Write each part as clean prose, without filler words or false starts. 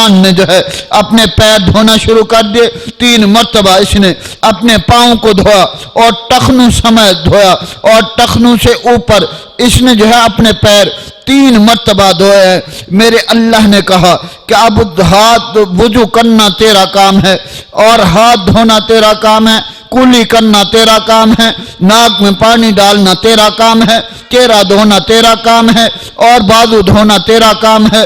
انسان نے جو ہے اپنے پیر دھونا شروع کر دیے. 3 مرتبہ اس نے اپنے پاؤں کو دھویا اور ٹخنوں سمیت دھویا, اور ٹخنوں سے اوپر اس نے جو ہے اپنے پیر 3 مرتبہ دھوئے ہیں. میرے اللہ نے کہا کہ اب ہاتھ وضو کرنا تیرا کام ہے, اور ہاتھ دھونا تیرا کام ہے, کولی کرنا تیرا کام ہے, ناک میں پانی ڈالنا تیرا کام ہے, چہرہ دھونا تیرا کام ہے, اور بازو دھونا تیرا کام ہے,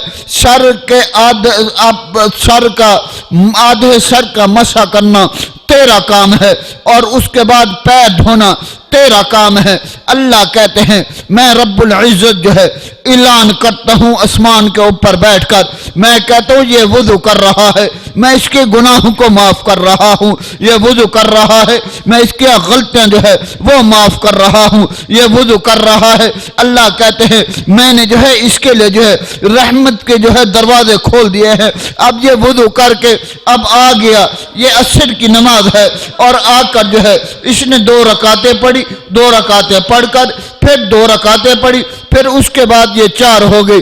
آدھے سر کا مسح کرنا تیرا کام ہے, اور اس کے بعد پیر دھونا تیرا کام ہے. اللہ کہتے ہیں میں رب العزت جو ہے اعلان کرتا ہوں آسمان کے اوپر بیٹھ کر, میں کہتا ہوں یہ وضو کر رہا ہے, میں اس کے گناہوں کو معاف کر رہا ہوں. یہ وضو کر رہا ہے, میں اس کی غلطیاں جو ہے وہ معاف کر رہا ہوں. یہ وضو کر رہا ہے. اللہ کہتے ہیں میں نے جو ہے اس کے لیے جو ہے رحمت کے جو ہے دروازے کھول دیے ہیں. اب یہ وضو کر کے اب آ گیا, یہ عصر کی نماز ہے, اور آ کر جو ہے اس نے 2 رکعتیں پڑھی, 2 رکعتیں پڑھ کر پھر 2 رکعتیں پڑھی, پھر اس کے بعد یہ 4 ہو گئی.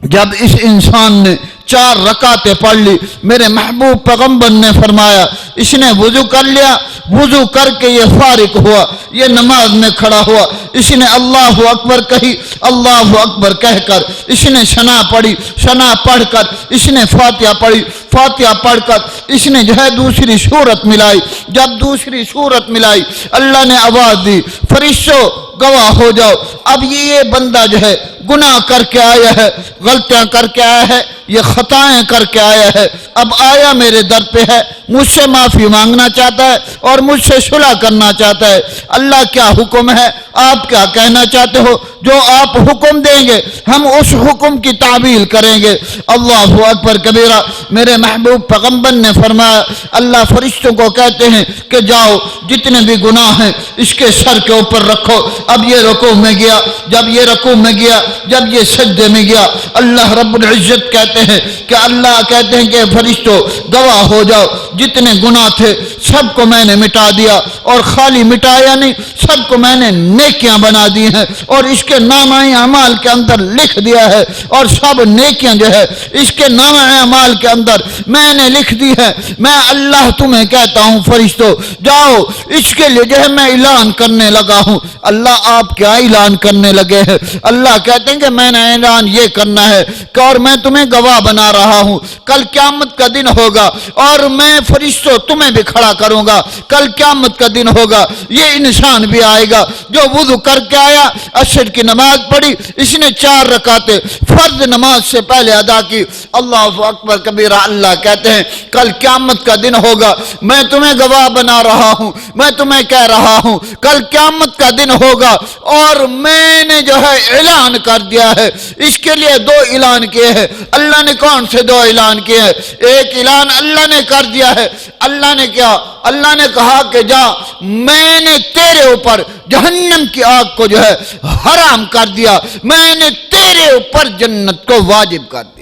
جب اس انسان نے 4 رکعتیں پڑھ لی, میرے محبوب پیغمبر نے فرمایا اس نے وضو کر لیا, وضو کر کے یہ فارغ ہوا, یہ نماز میں کھڑا ہوا, اس نے اللہ اکبر کہی, اللہ اکبر کہہ کر اس نے ثنا پڑھی, ثنا پڑھ کر اس نے فاتحہ پڑھی, فاتحہ پڑھ کر اس نے جو ہے دوسری سورت ملائی. جب دوسری سورت ملائی اللہ نے آواز دی فرشتوں گواہ ہو جاؤ, اب یہ بندہ جو ہے گناہ کر کے آیا ہے, غلطیاں کر کے آیا ہے, یہ خطائیں کر کے آیا ہے, اب آیا میرے در پہ ہے, مجھ سے معافی مانگنا چاہتا ہے اور مجھ سے صلح کرنا چاہتا ہے. اللہ کیا حکم ہے, آپ کیا کہنا چاہتے ہو؟ جو آپ حکم دیں گے ہم اس حکم کی تعمیل کریں گے. اللہ اکبر کبیرہ. میرے محبوب پیغمبر نے فرمایا اللہ فرشتوں کو کہتے ہیں کہ جاؤ جتنے بھی گناہ ہیں اس کے سر کے اوپر رکھو. اب یہ رکوع میں گیا, جب یہ رکوع میں گیا, جب یہ سجدے میں گیا, اللہ رب العزت کہتے ہیں کہ اللہ کہتے ہیں کہ فرشتوں گواہ ہو جاؤ جتنے گناہ تھے سب کو میں نے مٹا دیا, اور خالی مٹایا نہیں, سب کو میں نے نیکیاں بنا دی ہیں اور اس کے نامہ اعمال کے اندر لکھ دیا ہے, اور سب نیکیاں جو ہے اس کے نامہ اعمال کے اندر میں نے لکھ دی ہے. میں اللہ تمہیں کہتا ہوں فرشتوں جاؤ اس کے لیے جو ہے میں اعلان کرنے لگا ہوں. اللہ آپ کیا اعلان کرنے لگے ہیں؟ اللہ کہتے ہیں کہ میں نے اعلان یہ کرنا ہے کہ اور میں تمہیں گواہ بنا رہا ہوں, کل قیامت کا دن ہوگا اور میں فرشتوں تمہیں بھی کھڑا کروں گا. کل قیامت کا دن ہوگا, یہ انسان بھی آئے گا جو وضو کر کے آیا, عصر کی نماز پڑھی, اس نے 4 رکعتیں فرض نماز سے پہلے ادا کی. اللہ اکبر کبیرہ. اللہ کہتے ہیں کل قیامت کا دن ہوگا, میں تمہیں گواہ بنا رہا ہوں, میں تمہیں کہہ رہا ہوں کل قیامت کا دن ہوگا, اور میں نے جو ہے اعلان کر دیا ہے. اس کے لیے 2 اعلان کیے ہیں. اللہ نے کون سے 2 اعلان کیے ہیں؟ ایک اعلان اللہ نے کر دیا ہے. اللہ نے کیا؟ اللہ نے کہا کہ جا میں نے تیرے اوپر جہنم کی آگ کو جو ہے حرام کر دیا, میں نے تیرے اوپر جنت کو واجب کر دیا.